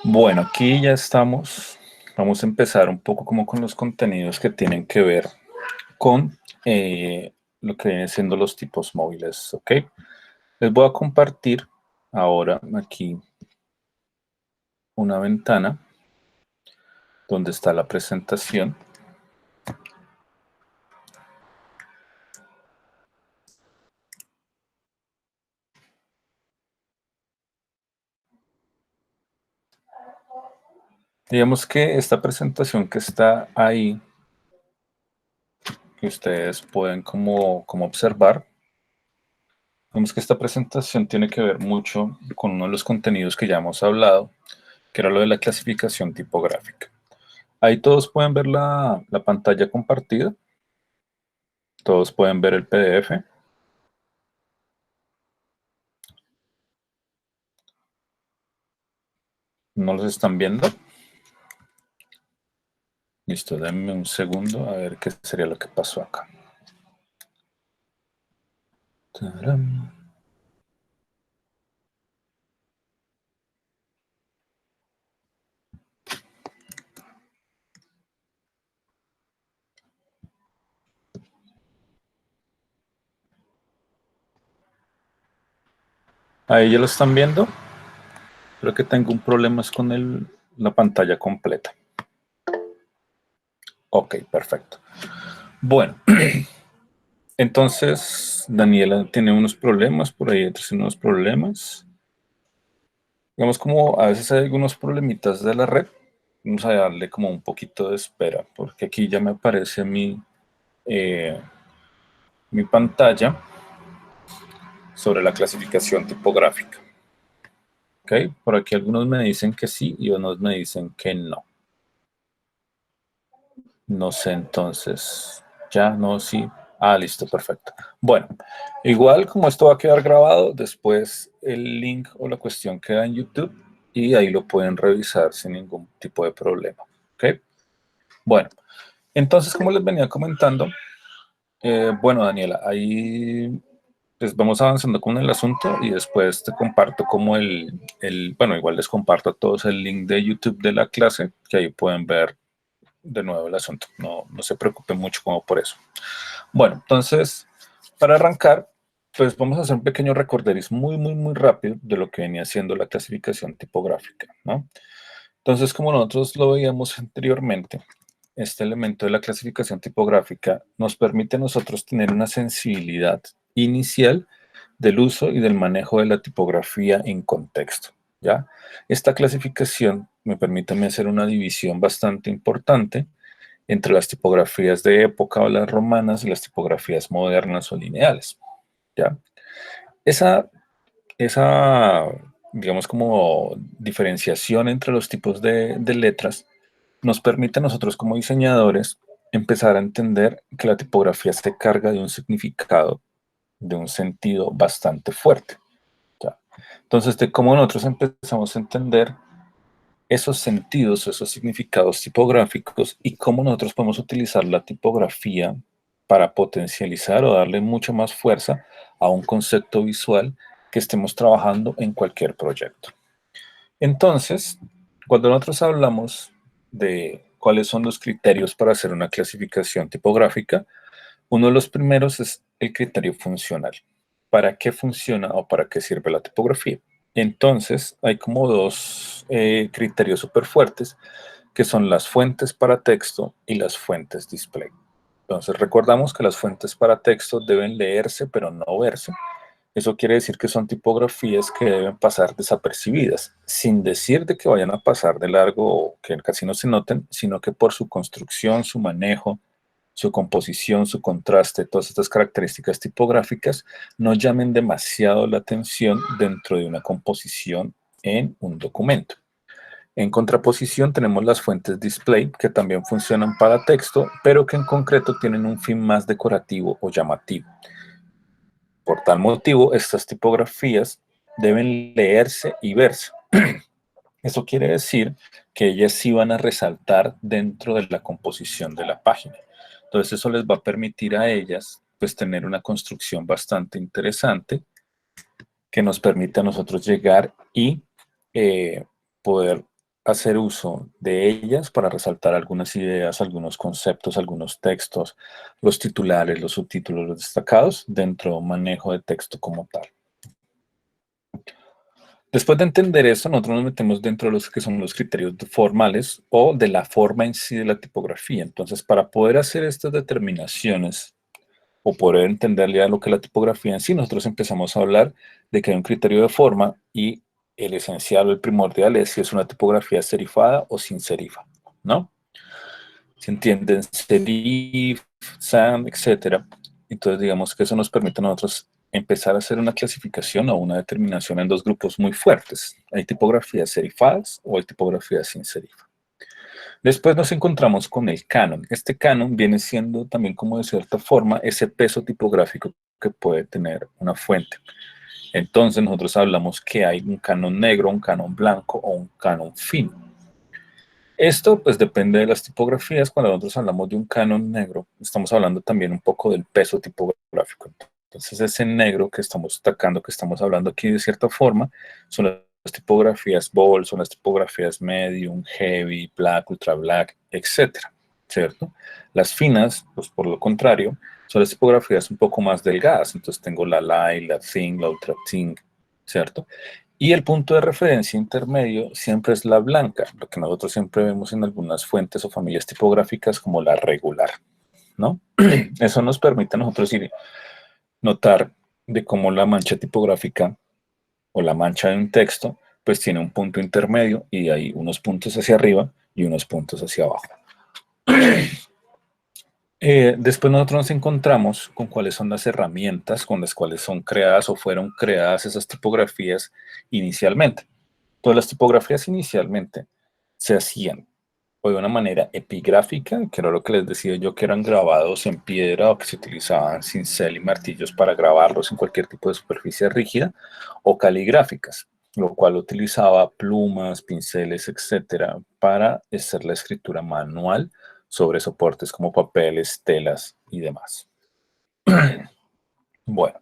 Bueno, aquí ya estamos. Vamos a empezar un poco como con los contenidos que tienen que ver con lo que vienen siendo los tipos móviles, ¿ok? Les voy a compartir ahora aquí una ventana donde está la presentación. Digamos que esta presentación que está ahí, que ustedes pueden como observar, digamos que esta presentación tiene que ver mucho con uno de los contenidos que ya hemos hablado, que era lo de la clasificación tipográfica. Ahí todos pueden ver la pantalla compartida, todos pueden ver el PDF. ¿No los están viendo? Listo, denme un segundo a ver qué sería lo que pasó acá. Tarán. Ahí ya lo están viendo. Creo que tengo un problema es con la pantalla completa. Ok, perfecto. Bueno, entonces Daniela tiene unos problemas, por ahí otros unos problemas. Digamos como a veces hay algunos problemitas de la red. Vamos a darle como un poquito de espera, porque aquí ya me aparece eh, mi pantalla sobre la clasificación tipográfica. ¿Ok? Por aquí algunos me dicen que sí y otros me dicen que no. No sé, entonces, ya, no, sí. Ah, listo, perfecto. Bueno, igual como esto va a quedar grabado, después el link o la cuestión queda en YouTube y ahí lo pueden revisar sin ningún tipo de problema. ¿Ok? Bueno, entonces, como les venía comentando, bueno, Daniela, ahí pues vamos avanzando con el asunto y después te comparto como bueno, igual les comparto a todos el link de YouTube de la clase, que ahí pueden ver de nuevo el asunto. No se preocupen mucho como por eso. Bueno, entonces, para arrancar, pues vamos a hacer un pequeño recorderis muy rápido de lo que venía siendo la clasificación tipográfica, ¿no? Entonces, como nosotros lo veíamos anteriormente, este elemento de la clasificación tipográfica nos permite a nosotros tener una sensibilidad inicial del uso y del manejo de la tipografía en contexto, ¿ya? Esta clasificación me permite a mí hacer una división bastante importante entre las tipografías de época o las romanas y las tipografías modernas o lineales, ¿ya? Esa esa, digamos, como diferenciación entre los tipos de letras nos permite a nosotros como diseñadores empezar a entender que la tipografía se carga de un significado, de un sentido bastante fuerte. ¿Ya? Entonces, de cómo nosotros empezamos a entender esos sentidos, esos significados tipográficos y cómo nosotros podemos utilizar la tipografía para potencializar o darle mucha más fuerza a un concepto visual que estemos trabajando en cualquier proyecto. Entonces, cuando nosotros hablamos de cuáles son los criterios para hacer una clasificación tipográfica, uno de los primeros es el criterio funcional. ¿Para qué funciona o para qué sirve la tipografía? Entonces, hay como dos criterios súper fuertes, que son las fuentes para texto y las fuentes display. Entonces, recordamos que las fuentes para texto deben leerse, pero no verse. Eso quiere decir que son tipografías que deben pasar desapercibidas, sin decir de que vayan a pasar de largo o que casi no se noten, sino que por su construcción, su manejo, su composición, su contraste, todas estas características tipográficas no llamen demasiado la atención dentro de una composición en un documento. En contraposición tenemos las fuentes display, que también funcionan para texto, pero que en concreto tienen un fin más decorativo o llamativo. Por tal motivo, estas tipografías deben leerse y verse. Eso quiere decir que ellas sí van a resaltar dentro de la composición de la página. Entonces eso les va a permitir a ellas pues tener una construcción bastante interesante que nos permite a nosotros llegar y eh, poder hacer uso de ellas para resaltar algunas ideas, algunos conceptos, algunos textos, los titulares, los subtítulos, los destacados dentro de un manejo de texto como tal. Después de entender eso, nosotros nos metemos dentro de los que son los criterios formales o de la forma en sí de la tipografía. Entonces, para poder hacer estas determinaciones o poder entender ya lo que es la tipografía en sí, nosotros empezamos a hablar de que hay un criterio de forma y el esencial o el primordial es si es una tipografía serifada o sin serifa, ¿no? Si entienden serif, sans, etcétera. Entonces, digamos que eso nos permite a nosotros empezar a hacer una clasificación o una determinación en dos grupos muy fuertes. Hay tipografías serifadas o hay tipografías sin serifa. Después nos encontramos con el canon. Este canon viene siendo también como de cierta forma ese peso tipográfico que puede tener una fuente. Entonces nosotros hablamos que hay un canon negro, un canon blanco o un canon fino. Esto pues depende de las tipografías. Cuando nosotros hablamos de un canon negro, estamos hablando también un poco del peso tipográfico. Entonces ese negro que estamos destacando, que estamos hablando aquí de cierta forma, son las tipografías bold, son las tipografías medium, heavy, black, ultra black, etcétera, ¿cierto? Las finas, pues por lo contrario, son las tipografías un poco más delgadas. Entonces tengo la light, la thin, la ultra thin, ¿cierto? Y el punto de referencia intermedio siempre es la blanca, lo que nosotros siempre vemos en algunas fuentes o familias tipográficas como la regular, ¿no? Eso nos permite a nosotros ir notar de cómo la mancha tipográfica o la mancha de un texto pues tiene un punto intermedio y hay unos puntos hacia arriba y unos puntos hacia abajo. Después nosotros nos encontramos con cuáles son las herramientas con las cuales son creadas o fueron creadas esas tipografías inicialmente. Todas las tipografías inicialmente se hacían o de una manera epigráfica, que era lo que les decía yo, que eran grabados en piedra o que se utilizaban cincel y martillos para grabarlos en cualquier tipo de superficie rígida, o caligráficas, lo cual utilizaba plumas, pinceles, etcétera, para hacer la escritura manual sobre soportes como papeles, telas y demás. Bueno,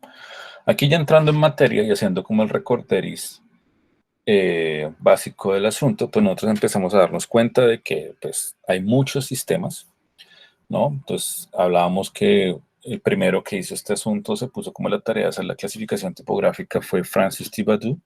aquí ya entrando en materia y haciendo como el recorderis básico del asunto, pues nosotros empezamos a darnos cuenta de que pues, hay muchos sistemas, ¿no? Entonces hablábamos que el primero que hizo este asunto se puso como la tarea de hacer la clasificación tipográfica fue Francis Thibodeau.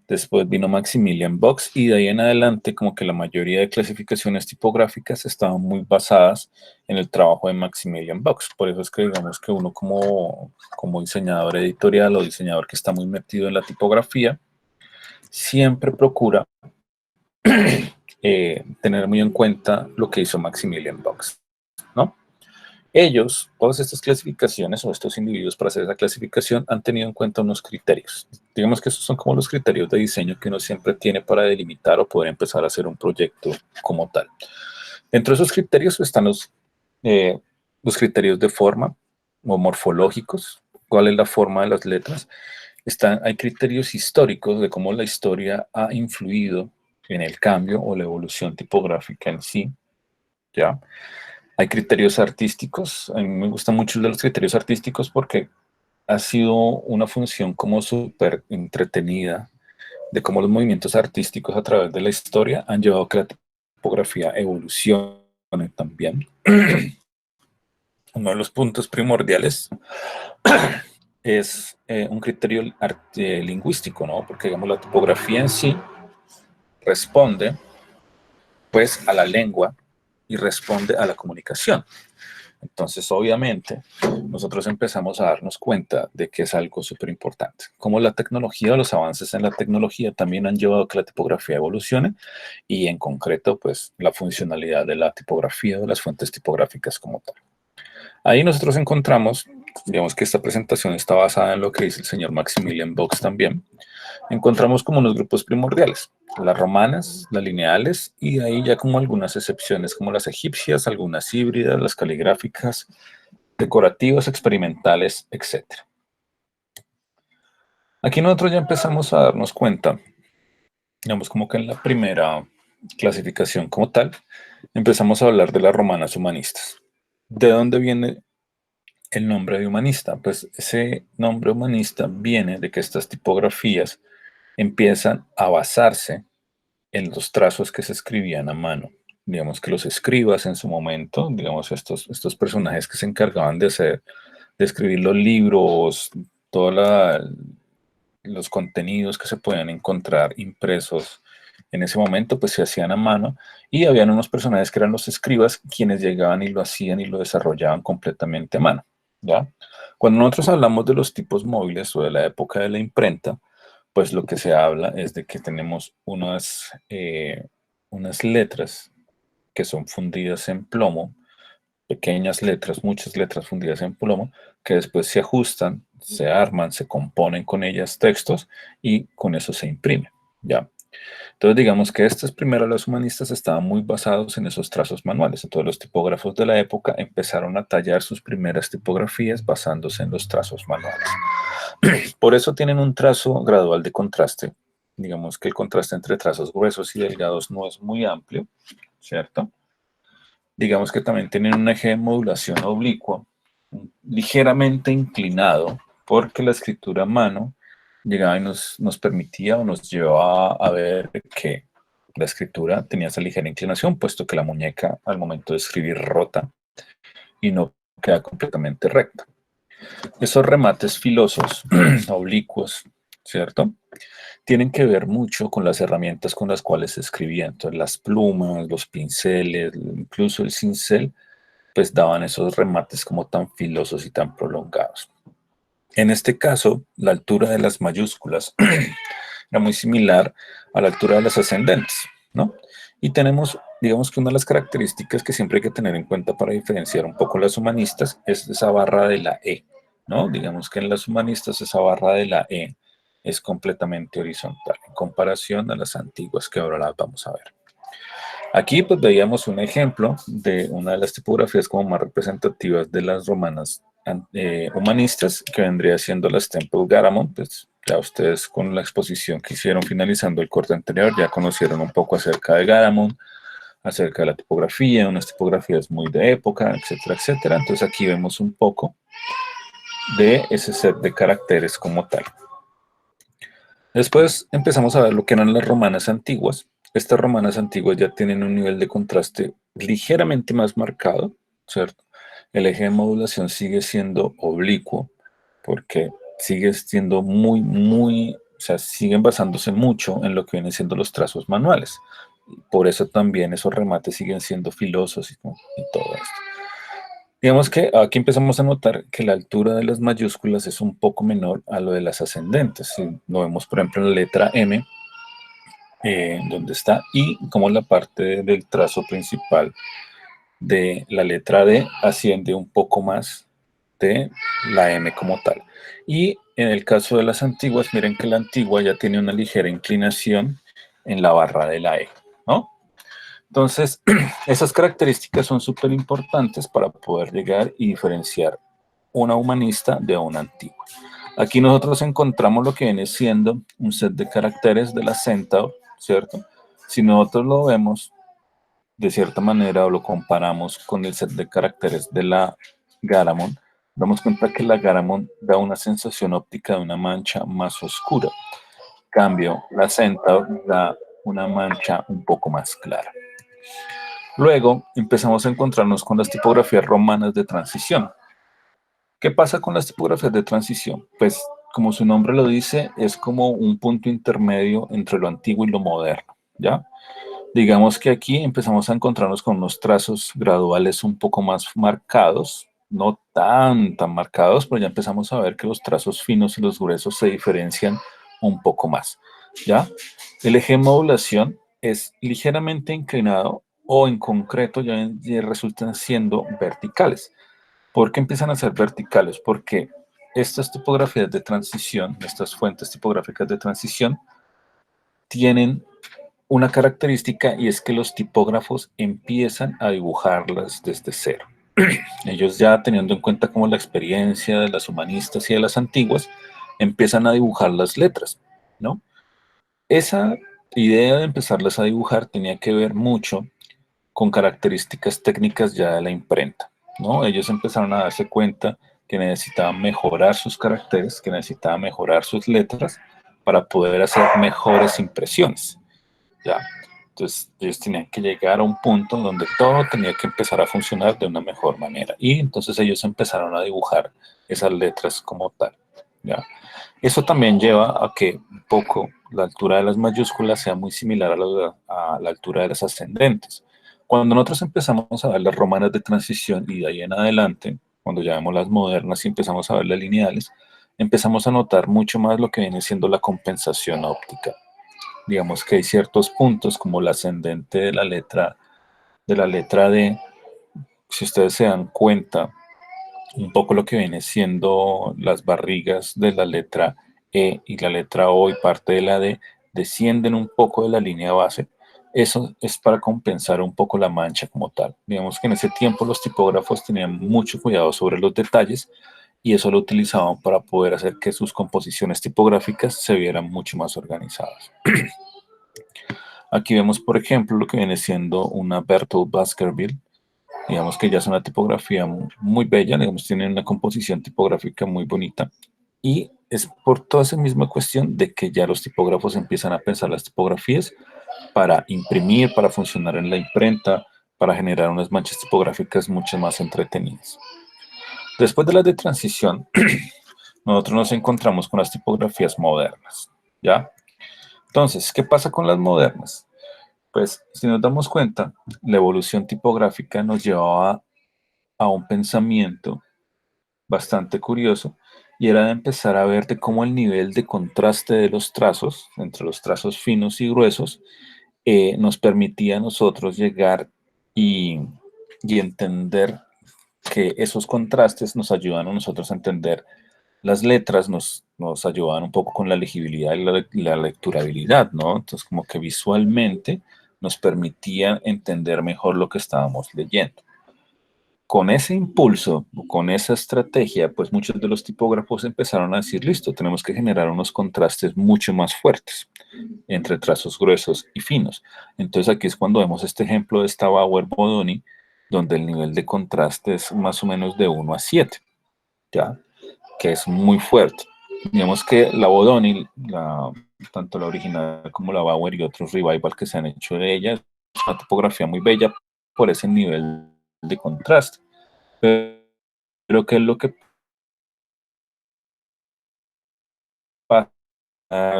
Después vino Maximilian Box y de ahí en adelante como que la mayoría de clasificaciones tipográficas estaban muy basadas en el trabajo de Maximilian Box. Por eso es que digamos que uno como diseñador editorial o diseñador que está muy metido en la tipografía, siempre procura tener muy en cuenta lo que hizo Maximilian Box, ¿no? Ellos, todas estas clasificaciones o estos individuos para hacer esa clasificación han tenido en cuenta unos criterios. Digamos que esos son como los criterios de diseño que uno siempre tiene para delimitar o poder empezar a hacer un proyecto como tal. Dentro de esos criterios están los criterios de forma o morfológicos. ¿Cuál es la forma de las letras? Hay criterios históricos de cómo la historia ha influido en el cambio o la evolución tipográfica en sí, ¿ya? Hay criterios artísticos. A mí me gusta mucho el de los criterios artísticos porque ha sido una función como súper entretenida de cómo los movimientos artísticos a través de la historia han llevado a que la tipografía evolucione también. Uno de los puntos primordiales es un criterio lingüístico, ¿no? Porque, digamos, la tipografía en sí responde, pues, a la lengua y responde a la comunicación. Entonces, obviamente, nosotros empezamos a darnos cuenta de que es algo súper importante. Como la tecnología, los avances en la tecnología también han llevado a que la tipografía evolucione y en concreto, pues, la funcionalidad de la tipografía, de las fuentes tipográficas como tal. Ahí nosotros encontramos, digamos que esta presentación está basada en lo que dice el señor Maximilian Box también, encontramos como unos grupos primordiales, las romanas, las lineales, y ahí ya como algunas excepciones, como las egipcias, algunas híbridas, las caligráficas, decorativas, experimentales, etc. Aquí nosotros ya empezamos a darnos cuenta, digamos como que en la primera clasificación como tal, empezamos a hablar de las romanas humanistas. ¿De dónde viene el nombre de humanista? Pues ese nombre humanista viene de que estas tipografías empiezan a basarse en los trazos que se escribían a mano. Digamos que los escribas en su momento, digamos estos personajes que se encargaban de escribir los libros, todos los contenidos que se podían encontrar impresos en ese momento, pues se hacían a mano, y habían unos personajes que eran los escribas quienes llegaban y lo hacían y lo desarrollaban completamente a mano, ¿ya? Cuando nosotros hablamos de los tipos móviles o de la época de la imprenta, pues lo que se habla es de que tenemos unas letras que son fundidas en plomo, pequeñas letras, muchas letras fundidas en plomo, que después se ajustan, se arman, se componen con ellas textos y con eso se imprime, ¿ya? Entonces digamos que estos primeros, los humanistas, estaban muy basados en esos trazos manuales. Entonces los tipógrafos de la época empezaron a tallar sus primeras tipografías basándose en los trazos manuales. Por eso tienen un trazo gradual de contraste. Digamos que el contraste entre trazos gruesos y delgados no es muy amplio, ¿cierto? Digamos que también tienen un eje de modulación oblicuo, ligeramente inclinado, porque la escritura a mano llegaba y nos permitía o nos llevaba a ver que la escritura tenía esa ligera inclinación, puesto que la muñeca al momento de escribir rota y no queda completamente recta. Esos remates filosos, oblicuos, ¿cierto? Tienen que ver mucho con las herramientas con las cuales se escribía. Entonces, las plumas, los pinceles, incluso el cincel, pues daban esos remates como tan filosos y tan prolongados. En este caso, la altura de las mayúsculas era muy similar a la altura de las ascendentes, ¿no? Y tenemos, digamos que una de las características que siempre hay que tener en cuenta para diferenciar un poco las humanistas es esa barra de la E, ¿no? Digamos que en las humanistas esa barra de la E es completamente horizontal en comparación a las antiguas que ahora las vamos a ver. Aquí pues veíamos un ejemplo de una de las tipografías como más representativas de las romanas humanistas, que vendría siendo las Temple Garamond. Pues ya ustedes con la exposición que hicieron finalizando el corte anterior ya conocieron un poco acerca de Garamond, acerca de la tipografía, unas tipografías muy de época, etcétera, etcétera. Entonces aquí vemos un poco de ese set de caracteres como tal. Después empezamos a ver lo que eran las romanas antiguas. Estas romanas antiguas ya tienen un nivel de contraste ligeramente más marcado, ¿cierto? El eje de modulación sigue siendo oblicuo porque sigue siendo o sea, siguen basándose mucho en lo que vienen siendo los trazos manuales. Por eso también esos remates siguen siendo filosos y todo esto. Digamos que aquí empezamos a notar que la altura de las mayúsculas es un poco menor a lo de las ascendentes. Si lo vemos, por ejemplo, en la letra M, donde está I, como la parte del trazo principal de la letra D asciende un poco más de la M como tal. Y en el caso de las antiguas, miren que la antigua ya tiene una ligera inclinación en la barra de la E, ¿no? Entonces, esas características son súper importantes para poder llegar y diferenciar una humanista de una antigua. Aquí nosotros encontramos lo que viene siendo un set de caracteres de la Centaur, ¿cierto? Si nosotros lo vemos de cierta manera o lo comparamos con el set de caracteres de la Garamond, damos cuenta que la Garamond da una sensación óptica de una mancha más oscura. En cambio, la Centaur da una mancha un poco más clara. Luego empezamos a encontrarnos con las tipografías romanas de transición. ¿Qué pasa con las tipografías de transición? Pues, como su nombre lo dice, es como un punto intermedio entre lo antiguo y lo moderno, ¿ya? Digamos que aquí empezamos a encontrarnos con unos trazos graduales un poco más marcados, no tan marcados, pero ya empezamos a ver que los trazos finos y los gruesos se diferencian un poco más, ¿ya? El eje de modulación es ligeramente inclinado o en concreto ya resultan siendo verticales. ¿Por qué empiezan a ser verticales? Porque estas tipografías de transición, estas fuentes tipográficas de transición, tienen una característica y es que los tipógrafos empiezan a dibujarlas desde cero. Ellos ya teniendo en cuenta como la experiencia de las humanistas y de las antiguas, empiezan a dibujar las letras, ¿no? Esa idea de empezarlas a dibujar tenía que ver mucho con características técnicas ya de la imprenta, ¿no? Ellos empezaron a darse cuenta que necesitaban mejorar sus caracteres, que necesitaban mejorar sus letras para poder hacer mejores impresiones, ¿ya? Entonces, ellos tenían que llegar a un punto donde todo tenía que empezar a funcionar de una mejor manera. Y entonces ellos empezaron a dibujar esas letras como tal, ¿ya? Eso también lleva a que un poco la altura de las mayúsculas sea muy similar a la altura de las ascendentes. Cuando nosotros empezamos a ver las romanas de transición y de ahí en adelante, cuando ya vemos las modernas y empezamos a ver las lineales, empezamos a notar mucho más lo que viene siendo la compensación óptica. Digamos que hay ciertos puntos como la ascendente de la letra D, si ustedes se dan cuenta, un poco lo que viene siendo las barrigas de la letra E y la letra O y parte de la D descienden un poco de la línea base. Eso es para compensar un poco la mancha como tal. Digamos que en ese tiempo los tipógrafos tenían mucho cuidado sobre los detalles y eso lo utilizaban para poder hacer que sus composiciones tipográficas se vieran mucho más organizadas. Aquí vemos, por ejemplo, lo que viene siendo una Bertolt Baskerville. Digamos que ya es una tipografía muy bella, digamos, tiene una composición tipográfica muy bonita. Y es por toda esa misma cuestión de que ya los tipógrafos empiezan a pensar las tipografías para imprimir, para funcionar en la imprenta, para generar unas manchas tipográficas mucho más entretenidas. Después de las de transición, nosotros nos encontramos con las tipografías modernas, ¿ya? Entonces, ¿qué pasa con las modernas? Pues, si nos damos cuenta, la evolución tipográfica nos llevaba a un pensamiento bastante curioso y era de empezar a ver de cómo el nivel de contraste de los trazos, entre los trazos finos y gruesos, nos permitía a nosotros llegar y, y entender que esos contrastes nos ayudan a nosotros a entender las letras, nos ayudaban un poco con la legibilidad y la lecturabilidad, ¿no? Entonces, como que visualmente nos permitía entender mejor lo que estábamos leyendo. Con ese impulso, con esa estrategia, pues muchos de los tipógrafos empezaron a decir, listo, tenemos que generar unos contrastes mucho más fuertes entre trazos gruesos y finos. Entonces aquí es cuando vemos este ejemplo de esta Bauer Bodoni, donde el nivel de contraste es más o menos de 1 a 7, ¿ya? Que es muy fuerte. Digamos que la Bodoni, tanto la original como la Bauer y otros revival que se han hecho de ella, es una tipografía muy bella por ese nivel de contraste. Pero ¿qué es lo que pasa?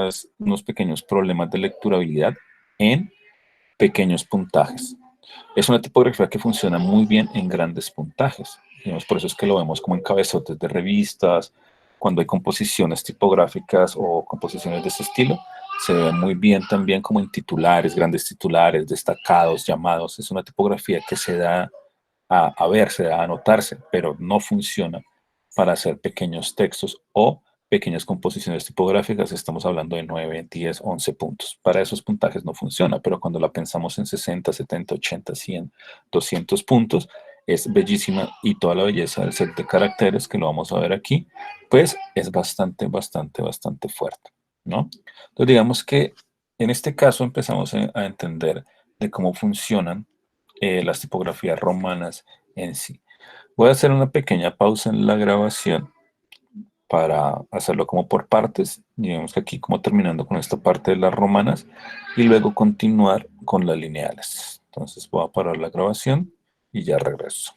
Es unos pequeños problemas de lecturabilidad en pequeños puntajes. Es una tipografía que funciona muy bien en grandes puntajes. Digamos, por eso es que lo vemos como en cabezotes de revistas, cuando hay composiciones tipográficas o composiciones de ese estilo, se ve muy bien también como en titulares, grandes titulares, destacados, llamados. Es una tipografía que se da a verse, a notarse, pero no funciona para hacer pequeños textos o pequeñas composiciones tipográficas. Estamos hablando de 9, 10, 11 puntos. Para esos puntajes no funciona, pero cuando la pensamos en 60, 70, 80, 100, 200 puntos, es bellísima y toda la belleza del set de caracteres, que lo vamos a ver aquí, pues es bastante, bastante, bastante fuerte, ¿no? Entonces digamos que en este caso empezamos a entender de cómo funcionan las tipografías romanas en sí. Voy a hacer una pequeña pausa en la grabación para hacerlo como por partes, digamos que aquí como terminando con esta parte de las romanas y luego continuar con las lineales. Entonces voy a parar la grabación y ya regreso.